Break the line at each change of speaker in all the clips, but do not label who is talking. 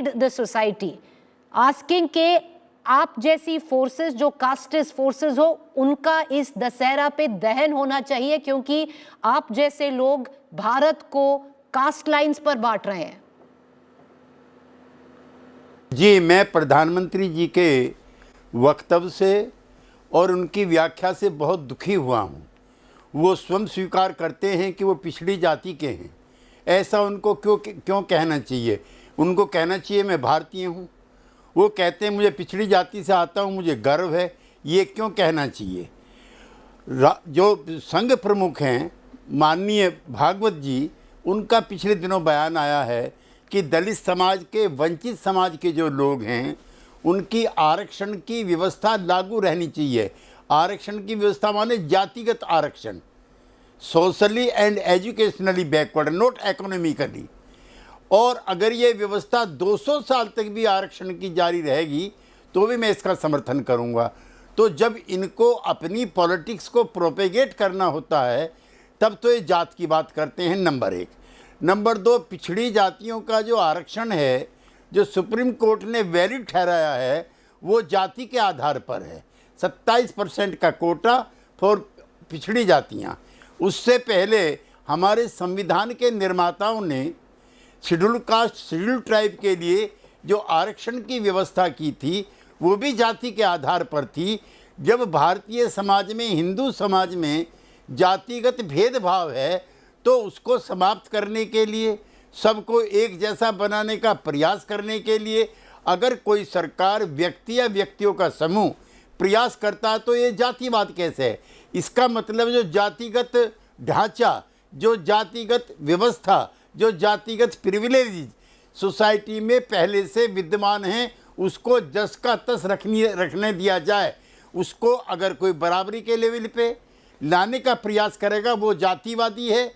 The society, asking के आप जैसी फोर्सेस जो कास्टिस्ट फोर्सेस हो उनका इस दशहरा पे दहन होना चाहिए, क्योंकि आप जैसे लोग भारत को कास्ट लाइंस पर बांट रहे हैं।
जी, मैं प्रधानमंत्री जी के वक्तव्य से और उनकी व्याख्या से बहुत दुखी हुआ हूँ। वो स्वयं स्वीकार करते हैं कि वो पिछड़ी जाति के हैं। ऐसा उनको क्यों कहना चाहिए? उनको कहना चाहिए मैं भारतीय हूँ। वो कहते हैं मुझे पिछड़ी जाति से आता हूँ, मुझे गर्व है। ये क्यों कहना चाहिए? जो संघ प्रमुख हैं माननीय भागवत जी, उनका पिछले दिनों बयान आया है कि दलित समाज के, वंचित समाज के जो लोग हैं उनकी आरक्षण की व्यवस्था लागू रहनी चाहिए। आरक्षण की व्यवस्था माने जातिगत आरक्षण, socially and educationally backward, not economically. और अगर ये व्यवस्था 200 साल तक भी आरक्षण की जारी रहेगी तो भी मैं इसका समर्थन करूँगा। तो जब इनको अपनी पॉलिटिक्स को प्रोपेगेट करना होता है तब तो ये जात की बात करते हैं, नंबर 1। नंबर 2, पिछड़ी जातियों का जो आरक्षण है, जो सुप्रीम कोर्ट ने वैलिड ठहराया है, वो जाति के आधार पर है। 27% का कोटा फॉर पिछड़ी जातियाँ। उससे पहले हमारे संविधान के निर्माताओं ने शेड्यूल कास्ट, शेड्यूल ट्राइब के लिए जो आरक्षण की व्यवस्था की थी वो भी जाति के आधार पर थी। जब भारतीय समाज में, हिंदू समाज में जातिगत भेदभाव है तो उसको समाप्त करने के लिए, सबको एक जैसा बनाने का प्रयास करने के लिए अगर कोई सरकार, व्यक्ति या व्यक्तियों का समूह प्रयास करता है तो ये जातिवाद कैसे है? इसका मतलब जो जातिगत ढांचा, जो जातिगत व्यवस्था, जो जातिगत प्रिविलेज सोसाइटी में पहले से विद्यमान हैं उसको जस का तस रखने दिया जाए। उसको अगर कोई बराबरी के लेवल पे लाने का प्रयास करेगा वो जातिवादी है,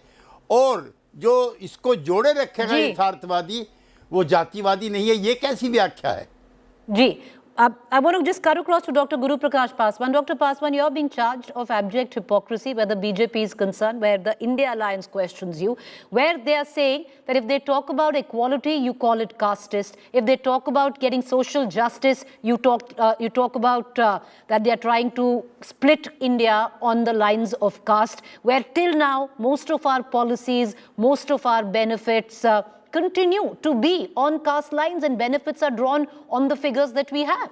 और जो इसको जोड़े रखेगा यथार्थवादी वो जातिवादी नहीं है। ये कैसी व्याख्या है?
जी, I want to just cut across to Dr. Guru Prakash Paswan. Dr. Paswan, you're being charged of abject hypocrisy where the BJP is concerned, where the India Alliance questions you, where they are saying that if they talk about equality, you call it casteist. If they talk about getting social justice, you talk about that they are trying to split India on the lines of caste, where till now most of our policies, most of our benefits continue to be on caste lines, and benefits are drawn on the figures that we have.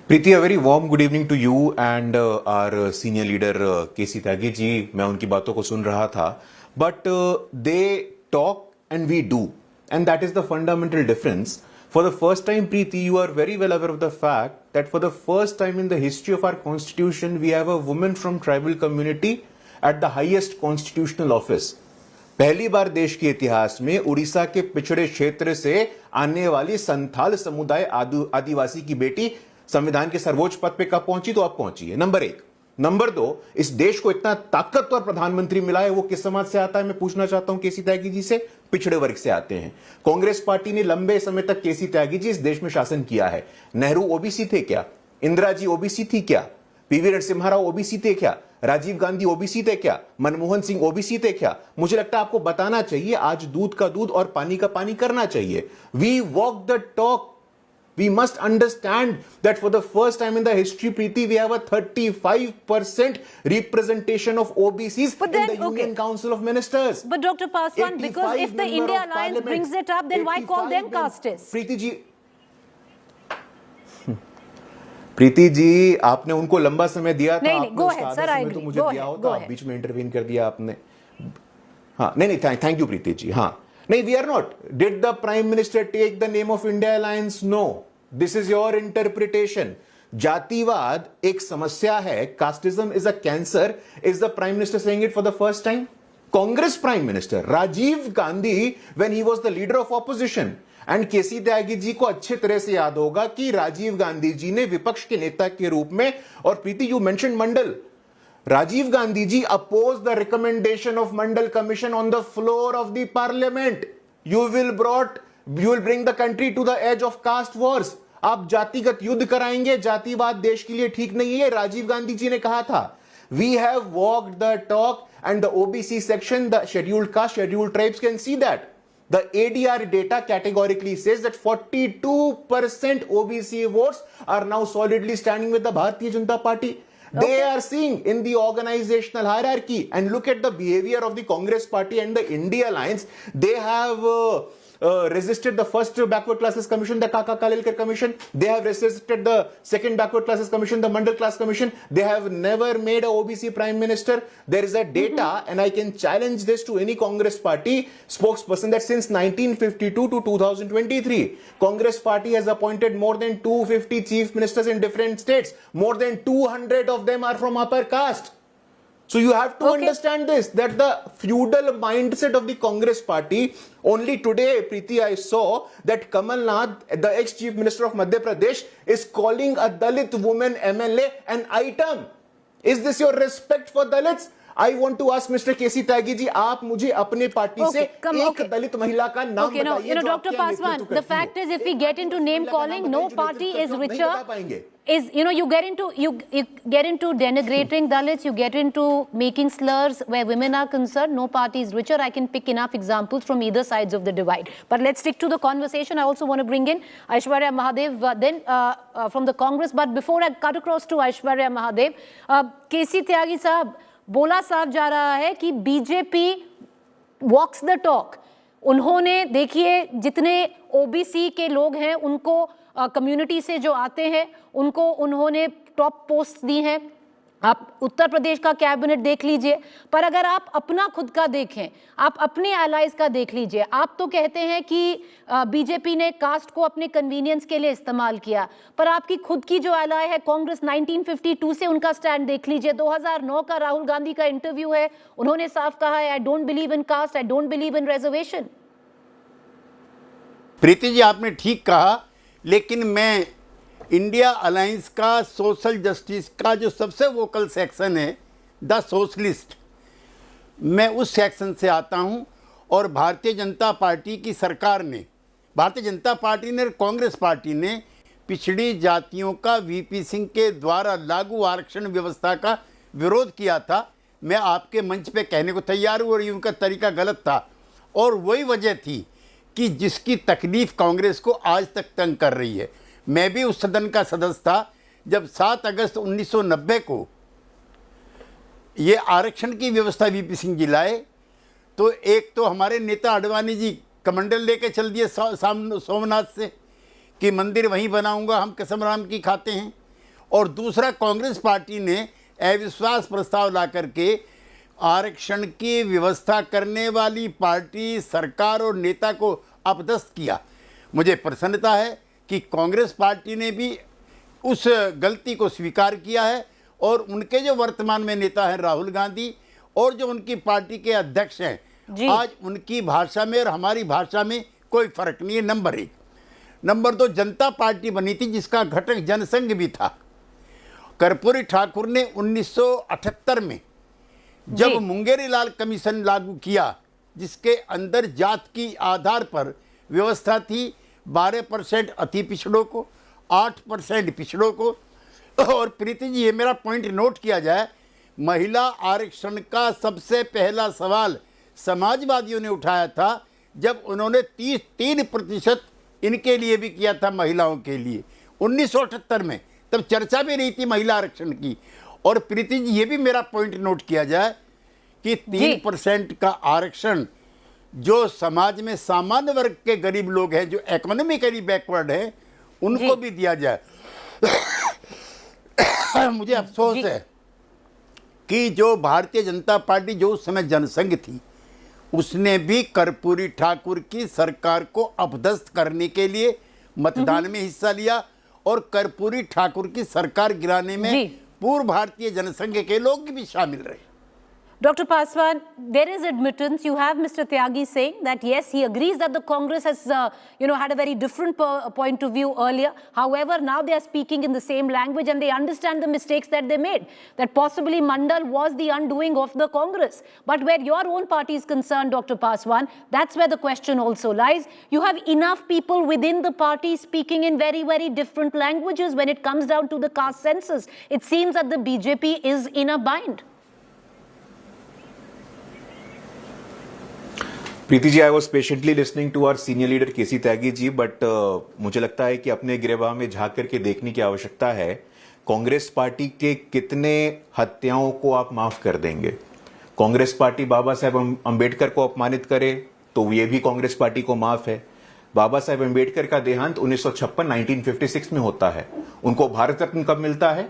Preeti, a very warm good evening to you and our senior leader Caste Census ji. मैं उनकी बातों को सुन रहा था, but they talk and we do, and that is the fundamental difference. For the first time, Preeti, you are very well aware of the fact that for the first time in the history of our constitution, we have a woman from tribal community at the highest constitutional office. पहली बार देश के इतिहास में उड़ीसा के पिछड़े क्षेत्र से आने वाली संथाल समुदाय आदिवासी की बेटी संविधान के सर्वोच्च पद पे कब पहुंची? तो अब पहुंची है, नंबर 1। नंबर 2, इस देश को इतना ताकतवर प्रधानमंत्री मिला है, वो किस समाज से आता है? मैं पूछना चाहता हूं केसी त्यागी जी से। पिछड़े वर्ग से आते हैं। कांग्रेस पार्टी ने लंबे समय तक केसी त्यागी जी इस देश में शासन किया है। नेहरू ओबीसी थे क्या? इंदिरा जी ओबीसी थी क्या? पीवी नरसिम्हा राव ओबीसी थे क्या? राजीव गांधी ओबीसी थे क्या? मनमोहन सिंह ओबीसी थे क्या? मुझे लगता है आपको बताना चाहिए, आज दूध का दूध और पानी का पानी करना चाहिए। We walk the talk. We must understand that for the first time in the history, Preeti, we have a 35% representation of OBCs in the Union Council of Ministers.
But Dr. Paswan, because if the India Alliance brings it up, then why call them casteist?
प्रीति जी, आपने उनको लंबा समय दिया था।
नहीं, go ahead, sir, I agree.
तो मुझे दिया होता, आप बीच में इंटरवीन कर दिया आपने। हाँ, नहीं, थैंक यू प्रीति जी। हाँ, नहीं, we are not. Did the Prime Minister take the name of India Alliance? No. This is your interpretation. जातिवाद एक समस्या है, casteism is a cancer. Is the Prime Minister saying it for the first time? Congress Prime Minister Rajiv Gandhi, when he was the leader of opposition, and K C Tyagi ji को अच्छे तरह से याद होगा कि राजीव गांधी जी ने विपक्ष के नेता के रूप में, और Preeti you mention Mandal, Rajiv Gandhi ji oppose the recommendation of Mandal commission on the floor of the parliament. You will bring the country to the edge of caste wars. आप जातिगत युद्ध कराएंगे, जातिवाद देश के लिए ठीक नहीं है, राजीव गांधी जी ने कहा था. We have walked the talk, and the OBC section, the scheduled caste, scheduled tribes can see that. The ADR data categorically says that 42% OBC votes are now solidly standing with the Bharatiya Janata Party. They are seeing in the organizational hierarchy, and look at the behavior of the Congress Party and the India Alliance. They have resisted the first backward classes commission, the Kaka Kalilkar commission. They have resisted the second backward classes commission, the Mandal class commission. They have never made a OBC prime minister. There is a data, and I can challenge this to any Congress Party spokesperson, that since 1952 to 2023, Congress Party has appointed more than 250 chief ministers in different states. More than 200 of them are from upper caste. So you have to understand this, that the feudal mindset of the Congress Party. Only today, Preeti, I saw that Kamal Nath, the ex-chief minister of Madhya Pradesh, is calling a Dalit woman MLA an item. Is this your respect for Dalits? I want to ask Mr. Caste Census ji, आप मुझे अपने party से एक दलित महिला का नाम बताइए।
Dr. Paswan, the fact is, if we get into name calling, no party is richer. Is, you get into denigrating Dalits, you get into making slurs where women are concerned. No party is richer. I can pick enough examples from either sides of the divide. But let's stick to the conversation. I also want to bring in Aishwarya Mahadev then from the Congress. But before I cut across to Aishwarya Mahadev, Caste Tyagi साहब, बोला साफ जा रहा है कि BJP walks the talk. उन्होंने, देखिए, जितने ओबीसी के लोग हैं उनको, कम्युनिटी से जो आते हैं उनको उन्होंने टॉप पोस्ट दी हैं। आप उत्तर प्रदेश का कैबिनेट देख लीजिए, पर अगर आप अपना खुद का देखें, आप अपने एलाइज का देख लीजिए। आप तो कहते हैं कि बीजेपी ने कास्ट को अपने कन्वीनियंस के लिए इस्तेमाल किया, पर आपकी खुद की जो एलाय है कांग्रेस, 1952 से उनका स्टैंड देख लीजिए। 2009 का राहुल गांधी का इंटरव्यू है, उन्होंने साफ कहा है, I don't believe in caste, I don't believe in reservation.
Preeti ji, आपने ठीक कहा, लेकिन मैं इंडिया अलायंस का सोशल जस्टिस का जो सबसे वोकल सेक्शन है, द सोशलिस्ट, मैं उस सेक्शन से आता हूं। और भारतीय जनता पार्टी की सरकार ने, भारतीय जनता पार्टी ने, कांग्रेस पार्टी ने पिछड़ी जातियों का वीपी सिंह के द्वारा लागू आरक्षण व्यवस्था का विरोध किया था। मैं आपके मंच पे कहने को तैयार हूँ, और ये उनका तरीका गलत था, और वही वजह थी कि जिसकी तकलीफ कांग्रेस को आज तक तंग कर रही है। मैं भी उस सदन का सदस्य था जब 7 अगस्त 1990 को ये आरक्षण की व्यवस्था वीपी सिंह जी लाए। तो एक तो हमारे नेता अडवाणी जी कमंडल लेके चल दिए सोमनाथ से कि मंदिर वहीं बनाऊंगा, हम कसम राम की खाते हैं। और दूसरा, कांग्रेस पार्टी ने अविश्वास प्रस्ताव ला करके आरक्षण की व्यवस्था करने वाली पार्टी, सरकार और नेता को अपदस्थ किया। मुझे प्रसन्नता है कि कांग्रेस पार्टी ने भी उस गलती को स्वीकार किया है, और उनके जो वर्तमान में नेता हैं राहुल गांधी, और जो उनकी पार्टी के अध्यक्ष हैं, आज उनकी भाषा में और हमारी भाषा में कोई फर्क नहीं है। नंबर 1। नंबर 2, जनता पार्टी बनी थी जिसका घटक जनसंघ भी था। कर्पूरी ठाकुर ने 1978 में जब मुंगेरी लाल कमीशन लागू किया, जिसके अंदर जात की आधार पर व्यवस्था थी, 12% अति पिछड़ों को, 8% पिछड़ों को। और प्रीति जी, ये मेरा पॉइंट नोट किया जाए, महिला आरक्षण का सबसे पहला सवाल समाजवादियों ने उठाया था जब उन्होंने 33% इनके लिए भी किया था, महिलाओं के लिए, 1978 में। तब चर्चा भी रही थी महिला आरक्षण की। और प्रीति जी, ये भी मेरा पॉइंट नोट किया जाए कि 3% का आरक्षण जो समाज में सामान्य वर्ग के गरीब लोग हैं, जो इकोनॉमिकली बैकवर्ड हैं, उनको भी दिया जाए। मुझे अफसोस है कि जो भारतीय जनता पार्टी जो उस समय जनसंघ थी, उसने भी कर्पूरी ठाकुर की सरकार को अपदस्थ करने के लिए मतदान में हिस्सा लिया, और कर्पूरी ठाकुर की सरकार गिराने में पूर्व भारतीय जनसंघ के लोग भी शामिल रहे।
Dr. Paswan, there is admittance. You have Mr. Tyagi saying that yes, he agrees that the Congress has, had a very different point of view earlier. However, now they are speaking in the same language and they understand the mistakes that they made. That possibly Mandal was the undoing of the Congress. But where your own party is concerned, Dr. Paswan, that's where the question also lies. You have enough people within the party speaking in very, very different languages when it comes down to the caste census. It seems that the BJP is in a bind.
Preeti ji, I was patiently listening to our senior leader KC Tyagi ji, but मुझे लगता है कि अपने गिरेबान में झांक करके देखने की आवश्यकता है कांग्रेस पार्टी के कितने हत्याओं को आप माफ कर देंगे। कांग्रेस पार्टी बाबा साहेब अंबेडकर को अपमानित करे तो ये भी कांग्रेस पार्टी को माफ है। बाबा साहेब अंबेडकर का देहांत 1956 में होता है। उनको भारत रत्न कब मिलता है?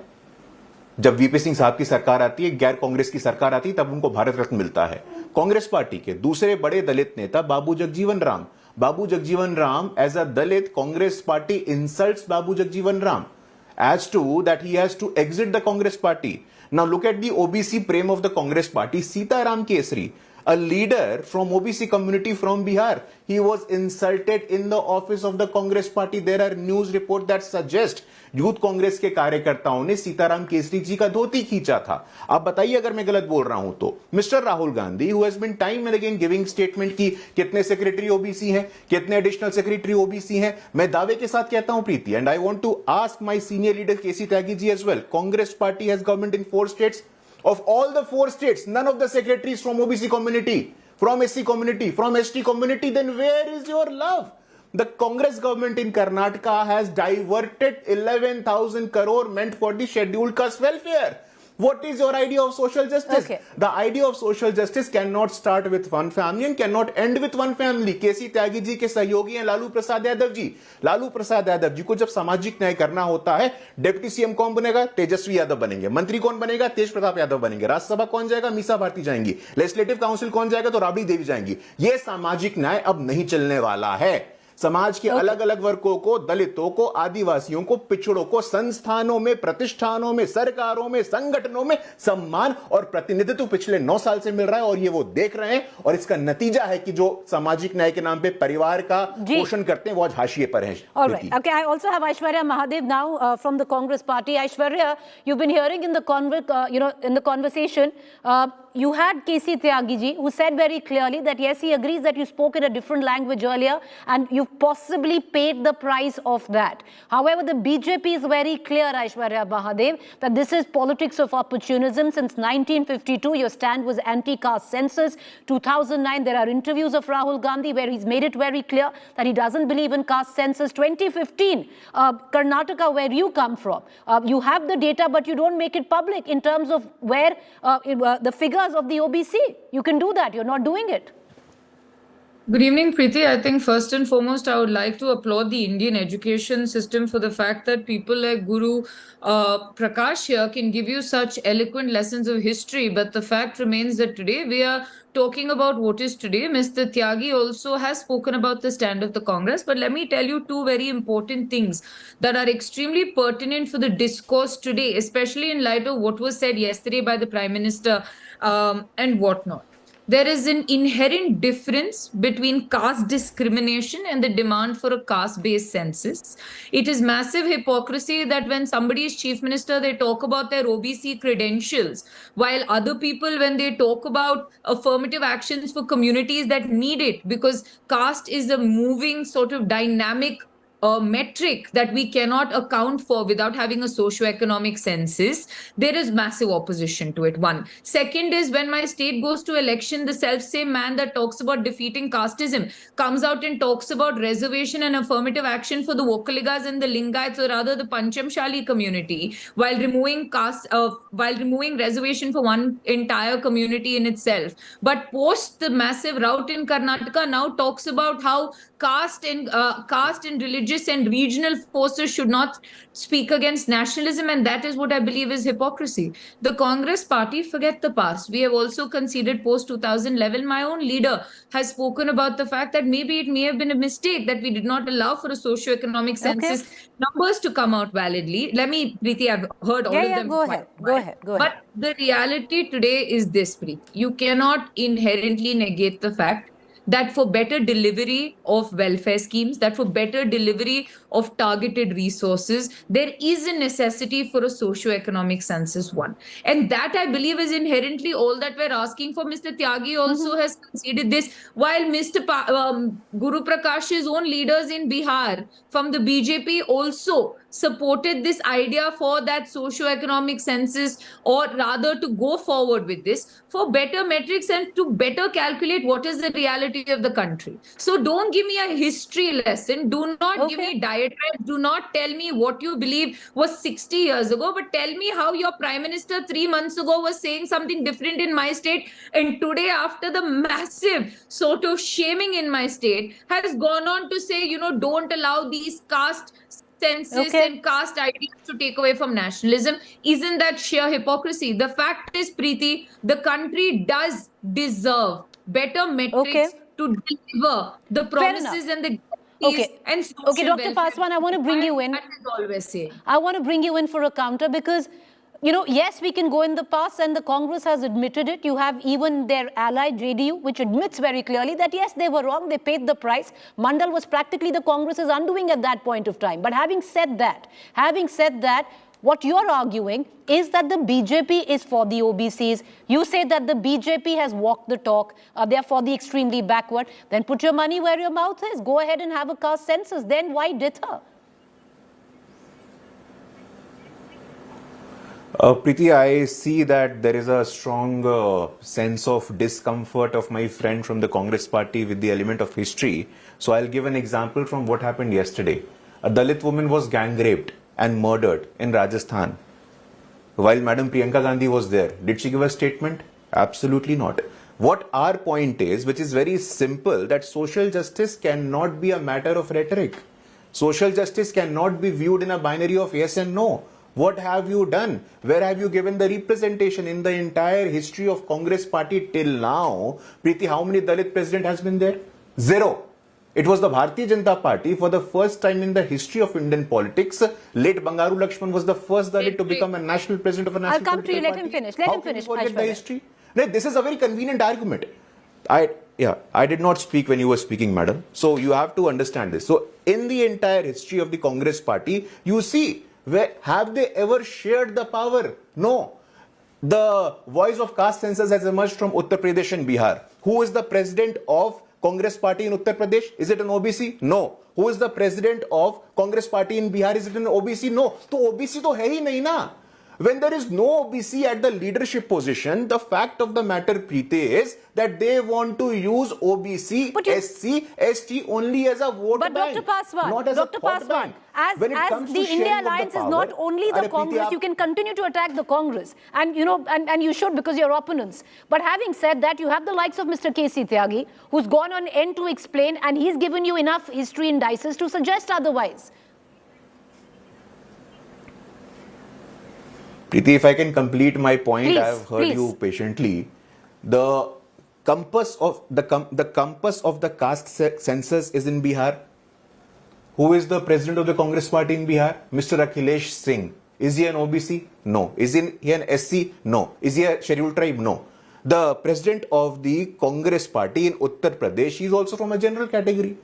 जब वीपी सिंह साहब की सरकार आती है, गैर कांग्रेस की सरकार आती है, तब उनको भारत रत्न मिलता है। कांग्रेस पार्टी के दूसरे बड़े दलित नेता Babu Jagjivan Ram as a Dalit, Congress party insults Babu Jagjivan Ram as to that he has to exit the Congress party. Now look at the OBC prem of the Congress party. Sitaram Kesri, a leader from OBC community from Bihar, he was insulted in the office of the Congress party. There are news reports that suggest youth Congress के कार्यकर्ताओं ने सीताराम केसरी जी का धोती खींचा था। आप बताइए अगर मैं गलत बोल रहा हूं तो। Mister Rahul Gandhi who has been time and again giving statement की कितने सेक्रेटरी ओबीसी हैं, कितने एडिशनल सेक्रेटरी ओबीसी हैं। मैं दावे के साथ कहता हूं Preeti, and I want to ask my senior leader KC Tyagi ji as well, Congress party has government in 4 states. Of all the 4 states, none of the secretaries from OBC community, from SC community, from ST community, then where is your love? The Congress government in Karnataka has diverted 11,000 crore meant for the scheduled caste welfare. What is your idea of social justice?
Okay.
The idea of social justice cannot start with one family and cannot end with one family. केसी त्यागी जी के सहयोगी हैं लालू प्रसाद यादव जी। लालू प्रसाद यादव जी को जब सामाजिक न्याय करना होता है, डिप्टी सीएम कौन बनेगा? तेजस्वी यादव बनेंगे। मंत्री कौन बनेगा? तेज प्रताप यादव बनेंगे। राज्यसभा कौन जाएगा? मीसा भारती जाएंगी। लेजिस्लेटिव काउंसिल कौन जाएगा? तो राबड़ी देवी जाएंगी। यह सामाजिक न्याय अब नहीं चलने वाला है। समाज के अलग अलग वर्गों को, दलितों को, आदिवासियों को, पिछड़ों को संस्थानों में, प्रतिष्ठानों में, सरकारों में, संगठनों में सम्मान और प्रतिनिधित्व पिछले 9 साल से मिल रहा है और ये वो देख रहे हैं और इसका नतीजा है कि जो सामाजिक न्याय के नाम पे परिवार का पोषण करते हैं वो आज हाशिए पर हैं।
All right. Okay, I also have Aishwarya Mahadev now from the Congress party. Aishwarya, you've been hearing in the conversation, you had K.C. Tyagi ji who said very clearly that yes, he agrees that you spoke in a different language earlier and you possibly paid the price of that. However, the BJP is very clear, Aishwarya Mahadev, that this is politics of opportunism. Since 1952, your stand was anti-caste census. 2009, there are interviews of Rahul Gandhi where he's made it very clear that he doesn't believe in caste census. 2015, Karnataka, where you come from, you have the data, but you don't make it public in terms of where the figures of the OBC. You can do that. You're not doing it.
Good evening, Preeti. I think first and foremost, I would like to applaud the Indian education system for the fact that people like Guru Prakash here can give you such eloquent lessons of history. But the fact remains that today we are talking about what is today. Mr. Tyagi also has spoken about the stand of the Congress. But let me tell you 2 very important things that are extremely pertinent for the discourse today, especially in light of what was said yesterday by the Prime Minister and whatnot. There is an inherent difference between caste discrimination and the demand for a caste-based census. It is massive hypocrisy that when somebody is chief minister, they talk about their OBC credentials, while other people, when they talk about affirmative actions for communities that need it, because caste is a moving sort of dynamic metric that we cannot account for without having a socio-economic census, there is massive opposition to it. One. Second is when my state goes to election, the self-same man that talks about defeating casteism comes out and talks about reservation and affirmative action for the Vokaligas and the Lingaites, or rather the Panchamshali community, while removing reservation for one entire community in itself. But post the massive rout in Karnataka now talks about how caste and religion religious and regional forces should not speak against nationalism, and that is what I believe is hypocrisy. The Congress party, forget the past. We have also conceded post 2011. My own leader has spoken about the fact that maybe it may have been a mistake that we did not allow for a socio-economic census numbers to come out validly. Let me, Preeti, I've heard all of them.
Go ahead.
But the reality today is this, Preeti. You cannot inherently negate the fact that for better delivery of welfare schemes, that for better delivery of targeted resources, there is a necessity for a socio-economic census one. And that, I believe, is inherently all that we're asking for. Mr. Tyagi also has conceded this, while Mr. Guru Prakash's own leaders in Bihar from the BJP also supported this idea for that socio-economic census, or rather to go forward with this for better metrics and to better calculate what is the reality of the country. So don't give me a history lesson. Do not give me diatribes. Do not tell me what you believe was 60 years ago, but tell me how your Prime Minister 3 months ago was saying something different in my state, and today, after the massive sort of shaming in my state, has gone on to say, don't allow these caste census and caste ideas to take away from nationalism. Isn't that sheer hypocrisy? The fact is, Preeti, the country does deserve better metrics to deliver the promises and the and social
Dr. Paswan, I want to bring you in.
That is always saying.
I want to bring you in for a counter because, yes, we can go in the past, and the Congress has admitted it. You have even their ally, JDU, which admits very clearly that, yes, they were wrong. They paid the price. Mandal was practically the Congress's undoing at that point of time. But having said that, what you're arguing is that the BJP is for the OBCs. You say that the BJP has walked the talk. They're for the extremely backward. Then put your money where your mouth is. Go ahead and have a caste census. Then why dither?
Preeti, I see that there is a strong sense of discomfort of my friend from the Congress party with the element of history. So I'll give an example from what happened yesterday. A Dalit woman was gang raped and murdered in Rajasthan while Madam Priyanka Gandhi was there. Did she give a statement? Absolutely not. What our point is, which is very simple, that social justice cannot be a matter of rhetoric. Social justice cannot be viewed in a binary of yes and no. What have you done? Where have you given the representation in the entire history of Congress party till now? Preeti, how many Dalit president has been there? Zero. It was the Bharatiya Janata Party for the first time in the history of Indian politics. Late Bangaru Lakshman was the first Dalit to become a national president of a national
political party. I'll come to you. Let him finish. Let him finish.
How can you forget the history? No, this is a very convenient argument. I did not speak when you were speaking, madam. So you have to understand this. So in the entire history of the Congress party, you see, have they ever shared the power? No. The voice of caste census has emerged from Uttar Pradesh and Bihar. Who is the president of Congress party in Uttar Pradesh? Is it an OBC? No. Who is the president of Congress party in Bihar? Is it an OBC? No. So OBC to hai hi nahi na. When there is no OBC at the leadership position, the fact of the matter, Preeti, is that they want to use OBC, SC, ST only as a vote bank.
But Dr. Paswan,
not as a thought bank.
As the India Alliance is not only the Congress, you can continue to attack the Congress. And, and you should, because you're opponents. But having said that, you have the likes of Mr. Caste Tyagi, who's gone on end to explain, and he's given you enough history indices to suggest otherwise.
Preeti, if I can complete my point,
please,
I have heard you patiently. The compass of the caste census is in Bihar. Who is the president of the Congress party in Bihar? Mr. Akhilesh Singh. Is he an OBC? No. Is he an SC? No. Is he a scheduled tribe? No. The president of the Congress party in Uttar Pradesh is also from a general category.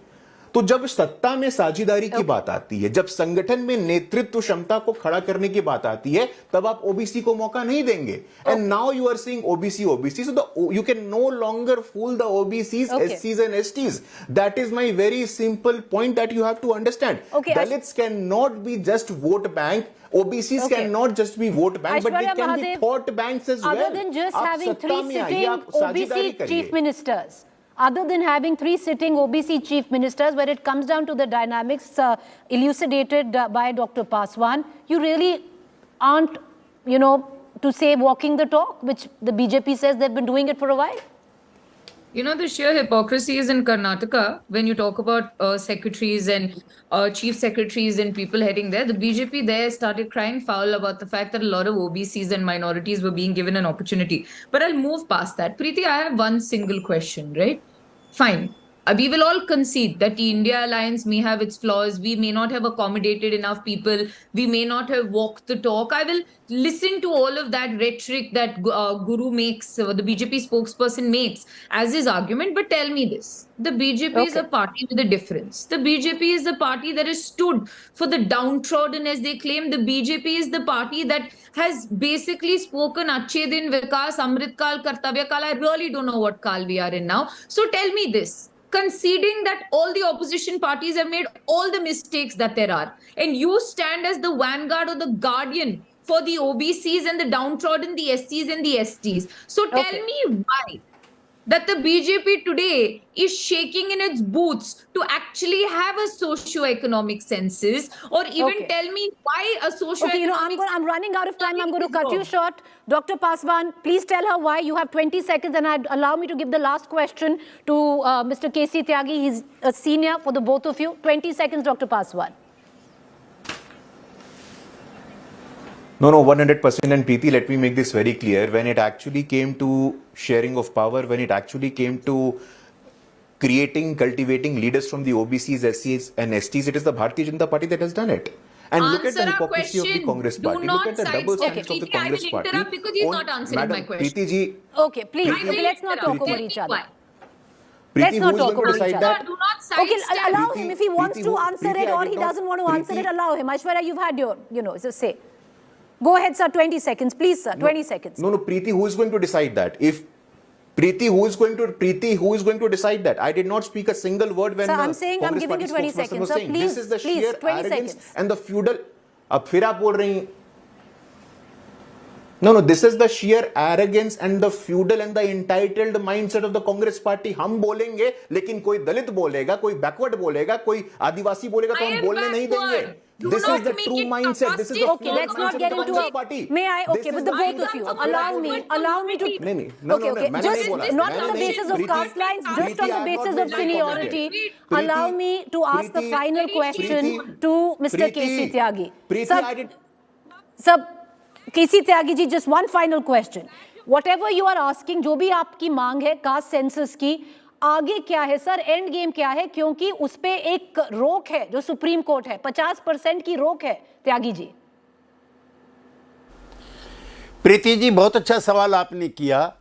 तो जब सत्ता में साझेदारी की बात आती है, जब संगठन में नेतृत्व क्षमता को खड़ा करने की बात आती है, तब आप ओबीसी को मौका नहीं देंगे. And now you are saying OBC, so you can no longer fool the OBCs, SCs and STs. That is my very simple point that you have to understand. Dalits cannot be just vote bank. OBCs cannot just be vote bank, but they can be thought banks as well.
Other than just having 3 sitting OBC chief ministers. Other than having 3 sitting OBC chief ministers, where it comes down to the dynamics elucidated by Dr. Paswan, you really aren't, to say walking the talk, which the BJP says they've been doing it for a while.
The sheer hypocrisy is in Karnataka when you talk about secretaries and chief secretaries and people heading there. The BJP there started crying foul about the fact that a lot of OBCs and minorities were being given an opportunity. But I'll move past that. Preeti, I have one single question, right? Fine. We will all concede that the India alliance may have its flaws. We may not have accommodated enough people. We may not have walked the talk. I will listen to all of that rhetoric that Guru makes, the BJP spokesperson makes as his argument. But tell me this. The BJP is a party with a difference. The BJP is the party that has stood for the downtrodden, as they claim. The BJP is the party that has basically spoken Achhe Din, Vikas, Amrit Kal, Kartavya Kal. I really don't know what Kal we are in now. So tell me this. Conceding that all the opposition parties have made all the mistakes that there are, and you stand as the vanguard or the guardian for the OBCs and the downtrodden, the SCs and the STs. So tell me why that the BJP today is shaking in its boots to actually have a socio-economic census, or even tell me why a socio-economic...
I'm running out of time. I'm going to cut you short. Dr. Paswan, please tell her why. You have 20 seconds, and allow me to give the last question to Mr. K.C. Tyagi. He's a senior for the both of you. 20 seconds, Dr. Paswan.
No, 100%. And Preeti, let me make this very clear. When it actually came to sharing of power, when it actually came to cultivating leaders from the OBCs, SCs and STs, it is the Bharatiya Janata Party that has done it. And look at the hypocrisy of the Congress Party. Look at the double standards of the Congress Party.
I will interrupt because he's not answering my question.
Preeti ji,
okay, please. Let's not talk over each other.
Let's not talk over each other.
Okay, allow him. If he wants to answer it or he doesn't want to answer it, allow him. Aishwarya, you've had your, just say. Go ahead, sir. 20 seconds, please, sir. 20 seconds.
No, Preeti, who is going to decide that? Who is going to decide that? I did not speak a single word when.
Sir, I'm saying I'm giving you 20 seconds. Sir, please,
this is the sheer
20
arrogance
seconds.
and the feudal. अब फिर आप बोल रही हैं. No, this is the sheer arrogance and the feudal and the entitled mindset of the Congress Party. हम बोलेंगे, लेकिन कोई दलित बोलेगा, कोई backward बोलेगा, कोई आदिवासी बोलेगा, तो हम बोलने नहीं देंगे. This is the true mindset. This is the
okay. Let's not get into a
party.
May I? Okay, with the both of you, allow me to.
No,
okay. Just not on the basis of caste lines, just on the basis of seniority. Allow me to ask the final question to Mr. K.C. Tyagi. Sir, K.C. Tyagi ji, just one final question. Whatever you are asking, जो भी आपकी मांग है caste census की, आगे क्या है sir, end game क्या है, क्योंकि उस पे एक रोक है जो सुप्रीम कोर्ट है, 50% की रोक है. त्यागी जी.
प्रीति जी, बहुत अच्छा सवाल आपने किया.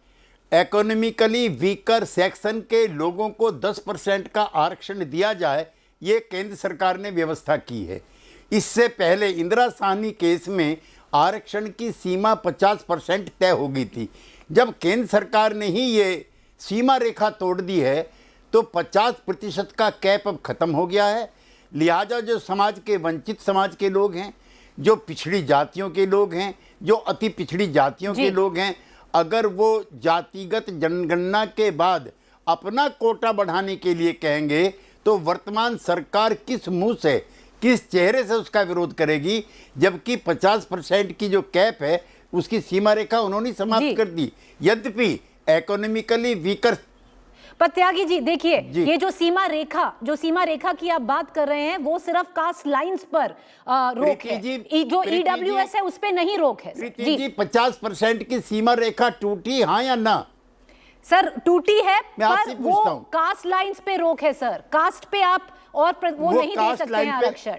इकोनॉमिकली वीकर सेक्शन के लोगों को 10% का आरक्षण दिया जाए, ये केंद्र सरकार ने व्यवस्था की है. इससे पहले इंदिरा साहनी केस में आरक्षण की सीमा 50% तय हो गई थी. जब केंद्र सरकार ने ही ये सीमा रेखा तोड़ दी है तो 50% का कैप अब ख़त्म हो गया है. लिहाजा जो समाज के वंचित समाज के लोग हैं, जो पिछड़ी जातियों के लोग हैं, जो अति पिछड़ी जातियों के लोग हैं, अगर वो जातिगत जनगणना के बाद अपना कोटा बढ़ाने के लिए कहेंगे तो वर्तमान सरकार किस मुंह से, किस चेहरे से उसका विरोध करेगी, जबकि 50% की जो कैप है उसकी सीमा रेखा उन्होंने समाप्त कर दी. यद्यपि इकोनॉमिकली वीकर.
पर त्यागी जी देखिए, ये जो सीमा रेखा की आप बात कर रहे हैं वो सिर्फ कास्ट लाइंस पर रोक है. जो ईडब्ल्यूएस है उस पे नहीं रोक है.
जी 50% की सीमा रेखा टूटी, हाँ या ना?
सर टूटी है,
पर
वो कास्ट लाइंस पे रोक है सर. कास्ट पे आप और वो नहीं दे सकते हैं आरक्षण.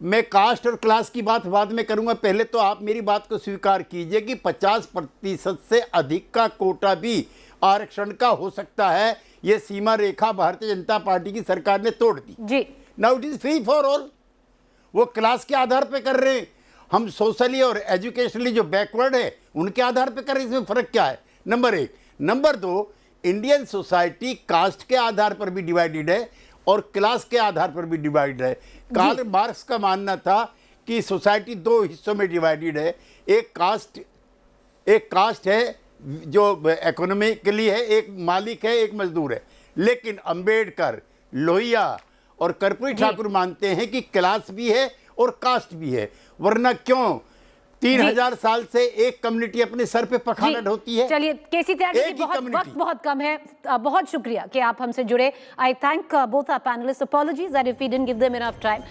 मैं कास्ट और क्लास की बात बाद में करूंगा. पहले तो आप मेरी बात को स्वीकार कीजिए कि 50% से अधिक का कोटा भी आरक्षण का हो सकता है. यह सीमा रेखा भारतीय जनता पार्टी की सरकार ने तोड़ दी.
जी,
now it is free for all. वो क्लास के आधार पे कर रहे हैं, हम सोशली और एजुकेशनली जो बैकवर्ड है उनके आधार पे कर रहे हैं. इसमें फर्क क्या है? Number 1. Number 2, Indian society cast के आधार पर भी डिवाइडेड है और क्लास के आधार पर भी डिवाइड है. कार्ल मार्क्स का मानना था कि सोसाइटी 2 हिस्सों में डिवाइडेड है. एक कास्ट है जो इकोनॉमिकली है, एक मालिक है, एक मजदूर है. लेकिन अंबेडकर, लोहिया और कर्पूरी ठाकुर मानते हैं कि क्लास भी है और कास्ट भी है. वरना क्यों 3000 साल से एक कम्युनिटी अपने सर पे पखाना होती है।
चलिए केसी त्यागी जी,
एक ही
बहुत
community।
वक्त बहुत कम है, बहुत शुक्रिया कि आप हमसे जुड़े। I thank both our panellists, apologies that if we didn't give them enough time,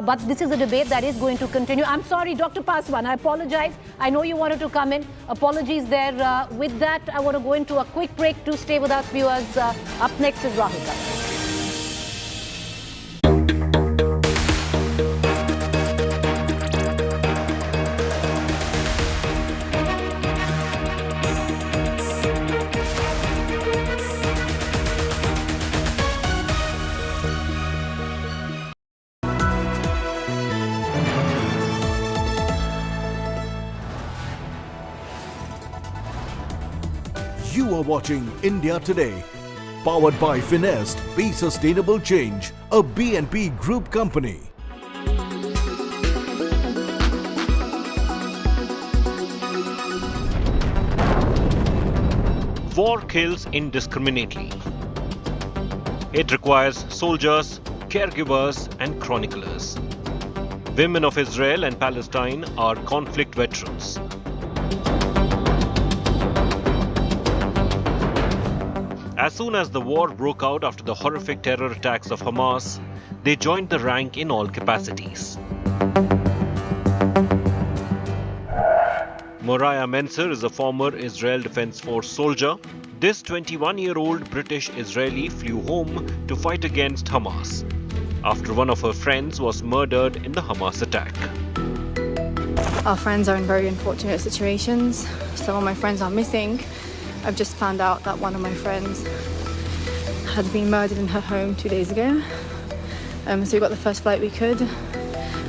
but this is a debate that is going to continue. I am sorry doctor Paswan, I apologize, I know you wanted to come in, apologies there. With that I want to go into a quick break. To stay with us viewers, up next is Rahul.
You are watching India Today, powered by Finest. Be Sustainable Change, a BNP Group company.
War kills indiscriminately. It requires soldiers, caregivers, and chroniclers. Women of Israel and Palestine are conflict veterans. As soon as the war broke out after the horrific terror attacks of Hamas, they joined the rank in all capacities. Moriah Menser is a former Israel Defense Force soldier. This 21-year-old British-Israeli flew home to fight against Hamas after one of her friends was murdered in the Hamas attack.
Our friends are in very unfortunate situations. Some of my friends are missing. I've just found out that one of my friends had been murdered in her home 2 days ago. So we got the first flight we could.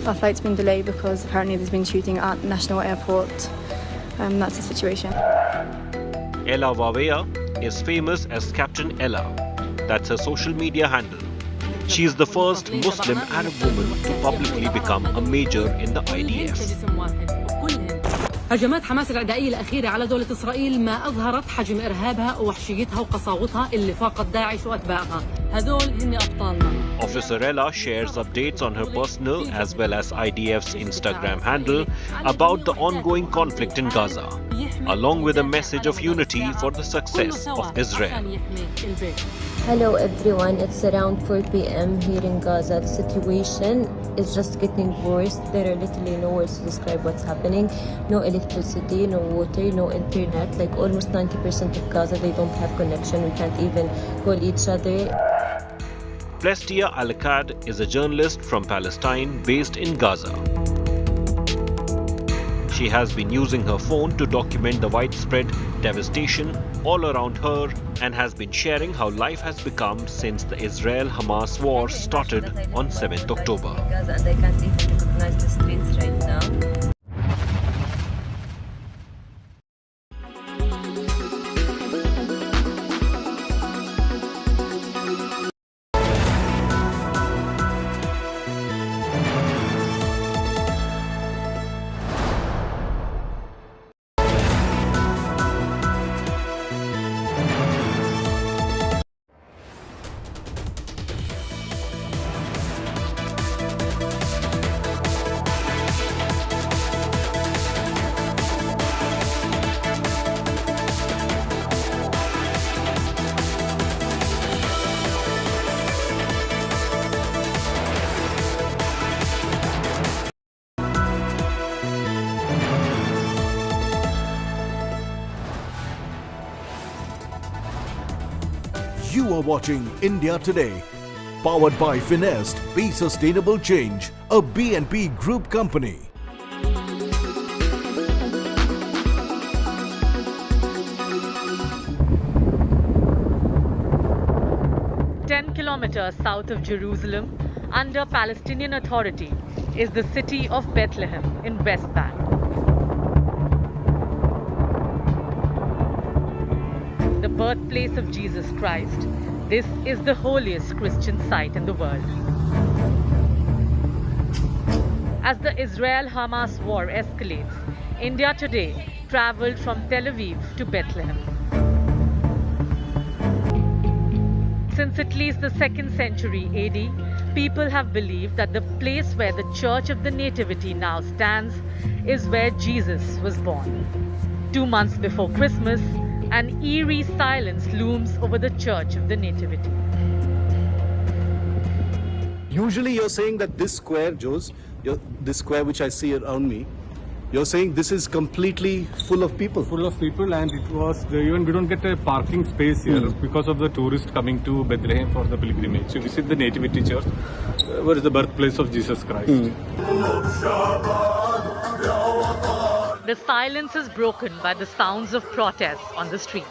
Our flight's been delayed because apparently there's been shooting at the National Airport. That's the situation.
Ella Wawea is famous as Captain Ella. That's her social media handle. She is the first Muslim Arab woman to publicly become a major in the IDF.
هجمات حماس العدائية الأخيرة على دولة إسرائيل ما أظهرت حجم إرهابها ووحشيتها وقساوتها اللي فاقت داعش وأتباعها. هذول هن أبطالنا.
Officer Ella shares updates on her personal as well as IDF's Instagram handle about the ongoing conflict in Gaza, along with a message of unity for the success of Israel.
Hello everyone, it's around 4 p.m. here in Gaza. The situation is just getting worse. There are literally no words to describe what's happening. No electricity, no water, no internet. Like almost 90% of Gaza, they don't have connection. We can't even call each other.
Plestia Al-Akkad is a journalist from Palestine based in Gaza. She has been using her phone to document the widespread devastation all around her and has been sharing how life has become since the Israel-Hamas war started on 7th October.
And I can't even recognize the streets right now.
You are watching India Today, powered by Finest. Be Sustainable Change, a BNP Group company.
10 kilometers south of Jerusalem, under Palestinian Authority, is the city of Bethlehem in West Bank. The birthplace of Jesus Christ, this is the holiest Christian site in the world. As the Israel-Hamas war escalates, India Today traveled from Tel Aviv to Bethlehem. Since at least the 2nd century AD, people have believed that the place where the Church of the Nativity now stands is where Jesus was born. 2 months before Christmas, an eerie silence looms over the Church of the Nativity.
Usually you're saying that this square, Jose, this square which I see around me, you're saying this is completely full of people.
Full of people, and it was, even we don't get a parking space here because of the tourists coming to Bethlehem for the pilgrimage. So visit the Nativity Church, where is the birthplace of Jesus Christ.
The silence is broken by the sounds of protests on the streets.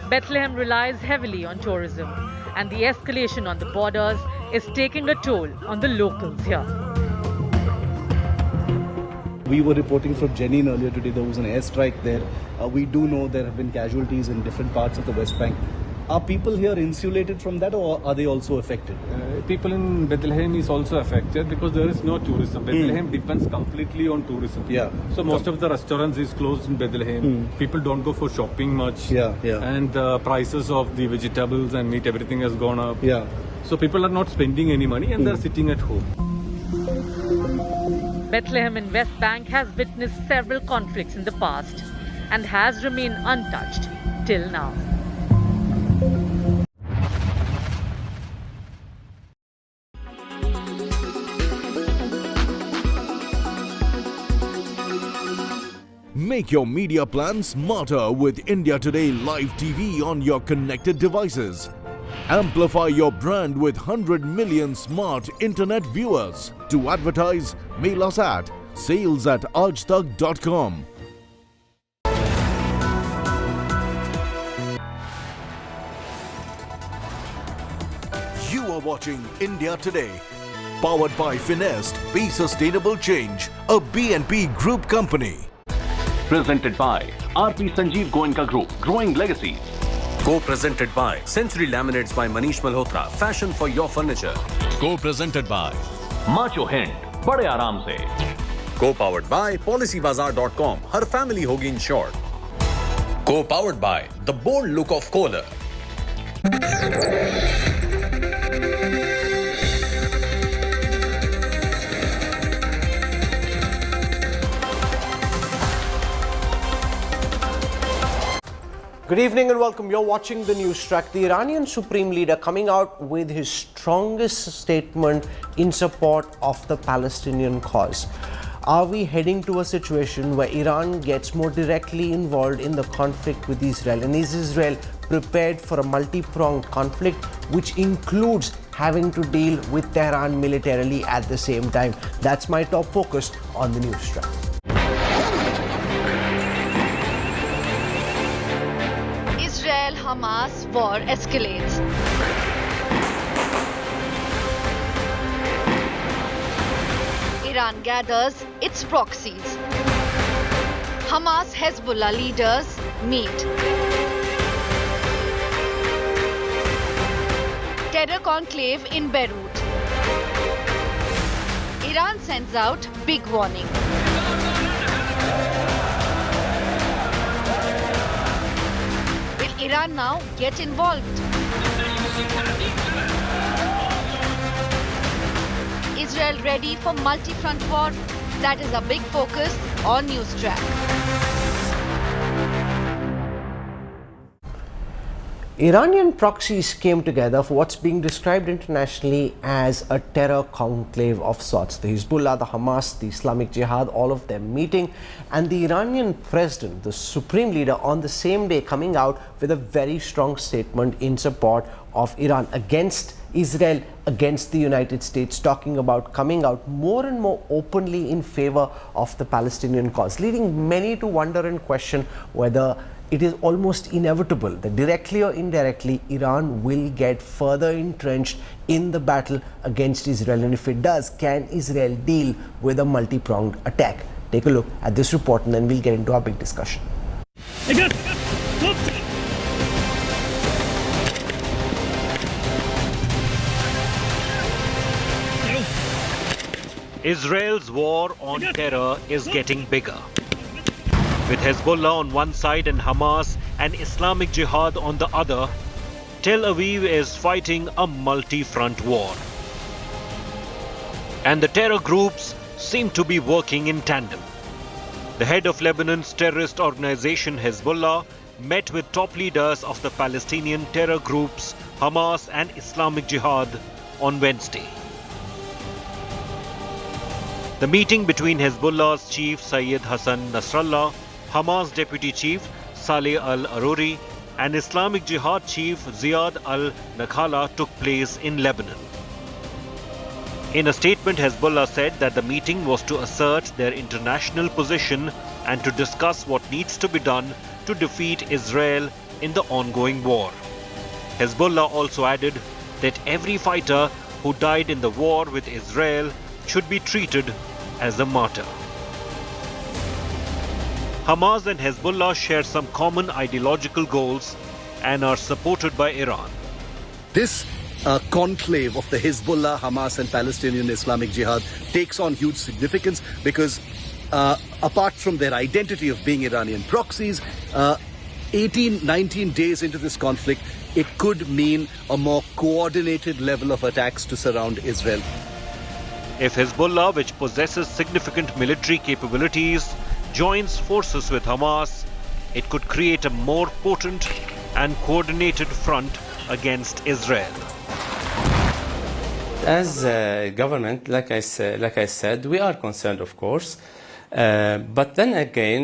Bethlehem relies heavily on tourism, and the escalation on the borders is taking a toll on the locals here.
We were reporting from Jenin earlier today, there was an airstrike there. We do know there have been casualties in different parts of the West Bank. Are people here insulated from that, or are they also affected?
People in Bethlehem is also affected because there is no tourism. Bethlehem depends completely on tourism.
Yeah.
So most of the restaurants is closed in Bethlehem. People don't go for shopping much.
Yeah.
And the prices of the vegetables and meat, everything has gone up.
Yeah.
So people are not spending any money and they're sitting at home.
Bethlehem in West Bank has witnessed several conflicts in the past and has remained untouched till now.
Make your media plan smarter with India Today Live TV on your connected devices. Amplify your brand with 100 million smart internet viewers. To advertise, mail us at sales@aajtak.com. You are watching India Today. Powered by Finest, Be Sustainable Change, a BNP Group company.
Presented by RP Sanjeev Goenka Group, Growing Legacies.
Co-presented by Century Laminates by Manish Malhotra, fashion for your furniture.
Co-presented by Macho Hind, Bade Aaram Se.
Co-powered by PolicyBazaar.com, Har family hogi insured. Co-powered by The Bold Look of Kohler.
Good evening and welcome. You're watching the news track. The Iranian Supreme Leader coming out with his strongest statement in support of the Palestinian cause. Are we heading to a situation where Iran gets more directly involved in the conflict with Israel? And is Israel prepared for a multi-pronged conflict which includes having to deal with Tehran militarily at the same time? That's my top focus on the news track.
Israel-Hamas war escalates. Iran gathers its proxies. Hamas-Hezbollah leaders meet. Terror conclave in Beirut. Iran sends out big warning. Iran now get involved. Israel ready for multi-front war? That is a big focus on News Track.
Iranian proxies came together for what's being described internationally as a terror conclave of sorts. The Hezbollah, the Hamas, the Islamic Jihad, all of them meeting, and the Iranian president, the supreme leader, on the same day coming out with a very strong statement in support of Iran against Israel, against the United States, talking about coming out more and more openly in favor of the Palestinian cause, leading many to wonder and question whether it is almost inevitable that directly or indirectly Iran will get further entrenched in the battle against Israel, and if it does, can Israel deal with a multi-pronged attack? Take a look at this report and then we'll get into our big discussion.
Israel's war on terror is getting bigger. With Hezbollah on one side and Hamas and Islamic Jihad on the other, Tel Aviv is fighting a multi-front war. And the terror groups seem to be working in tandem. The head of Lebanon's terrorist organization Hezbollah met with top leaders of the Palestinian terror groups Hamas and Islamic Jihad on Wednesday. The meeting between Hezbollah's chief Sayyid Hassan Nasrallah, Hamas deputy chief Saleh al-Aruri and Islamic Jihad chief Ziad al-Nakhala took place in Lebanon. In a statement, Hezbollah said that the meeting was to assert their international position and to discuss what needs to be done to defeat Israel in the ongoing war. Hezbollah also added that every fighter who died in the war with Israel should be treated as a martyr. Hamas and Hezbollah share some common ideological goals and are supported by Iran.
This conclave of the Hezbollah, Hamas and Palestinian Islamic Jihad takes on huge significance because apart from their identity of being Iranian proxies, 19 days into this conflict, it could mean a more coordinated level of attacks to surround Israel.
If Hezbollah, which possesses significant military capabilities, joins forces with Hamas, it could create a more potent and coordinated front against Israel.
As a government, like I said, we are concerned, of course, but then again,